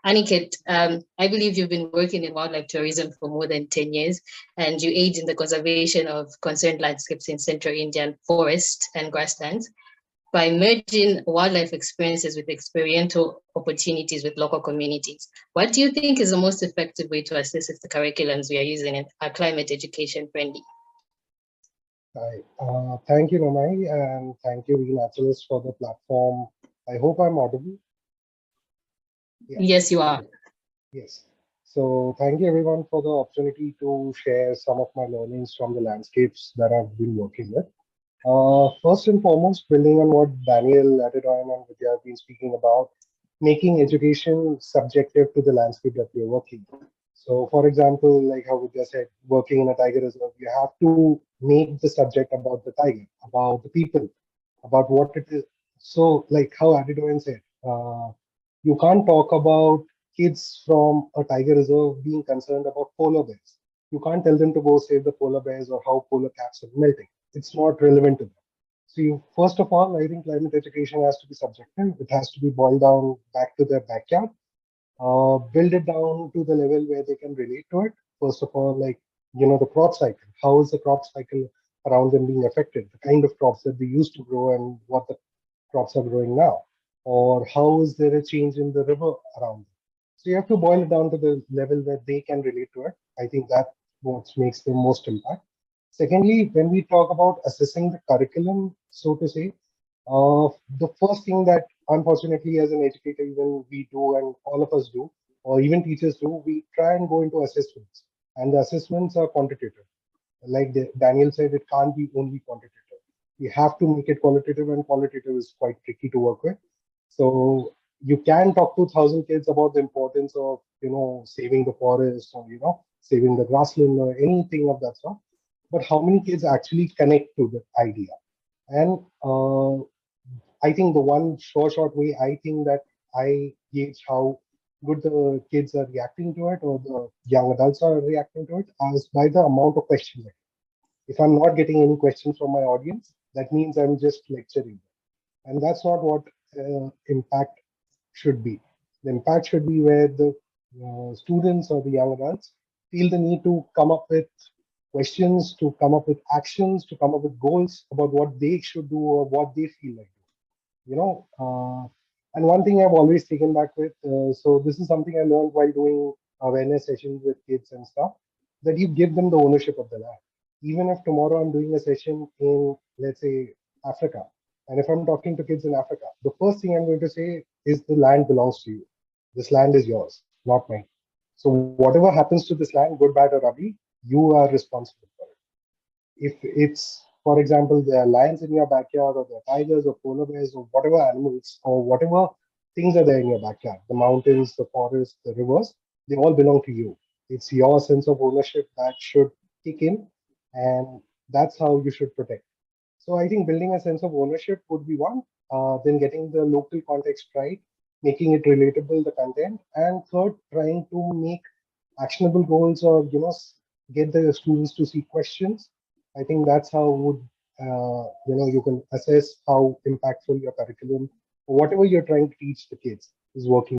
Aniket, I believe you've been working in wildlife tourism for more than 10 years, and you aid in the conservation of concerned landscapes in central Indian forests and grasslands by merging wildlife experiences with experiential opportunities with local communities. What do you think is the most effective way to assess if the curriculums we are using are climate education friendly? Hi. Thank you, Nomai, and thank you, WeNaturalists, for the platform. I hope I'm audible. Yeah. Yes, you are. Yes. So thank you, everyone, for the opportunity to share some of my learnings from the landscapes that I've been working with. First and foremost, building on what Daniel, Adedoyan, and Vidya have been speaking about, making education subjective to the landscape that we're working. So, for example, like how Vidya said, working in a tiger reserve, you have to make the subject about the tiger, about the people, about what it is. So, like how Adedoyan said, you can't talk about kids from a tiger reserve being concerned about polar bears. You can't tell them to go save the polar bears or how polar caps are melting. It's not relevant to them. So, first of all, I think climate education has to be subjective. It has to be boiled down back to their backyard. Build it down to the level where they can relate to it. First of all, like, the crop cycle. How is the crop cycle around them being affected? The kind of crops that they used to grow and what the crops are growing now. Or how is there a change in the river around them? So you have to boil it down to the level where they can relate to it. I think that what makes the most impact. Secondly, when we talk about assessing the curriculum, so to say, the first thing that unfortunately as an educator, even we do and all of us do, or even teachers do, we try and go into assessments. And the assessments are quantitative. Like Daniel said, it can't be only quantitative. We have to make it qualitative, and qualitative is quite tricky to work with. So you can talk to 1,000 kids about the importance of, saving the forest or, saving the grassland or anything of that sort. But how many kids actually connect to the idea? And I think the one short way I think that I gauge how good the kids are reacting to it or the young adults are reacting to it is by the amount of questions. If I'm not getting any questions from my audience, that means I'm just lecturing. And that's not what impact should be. The impact should be where the students or the young adults feel the need to come up with questions, to come up with actions, to come up with goals about what they should do or what they feel like and one thing I've always taken back with, so this is something I learned while doing awareness sessions with kids and stuff, that you give them the ownership of the land. Even if tomorrow I'm doing a session in, let's say, Africa, and if I'm talking to kids in Africa, the first thing I'm going to say is the land belongs to you. This land is yours, not mine. So whatever happens to this land, good, bad, or ugly, you are responsible for it. If it's, for example, there are lions in your backyard, or there are tigers, or polar bears, or whatever animals, or whatever things are there in your backyard, the mountains, the forests, the rivers, they all belong to you. It's your sense of ownership that should kick in, and that's how you should protect. So I think building a sense of ownership would be one, then getting the local context right, making it relatable, the content, and third, trying to make actionable goals or, get the students to see questions. I think that's how would, you can assess how impactful your curriculum or whatever you're trying to teach the kids is working.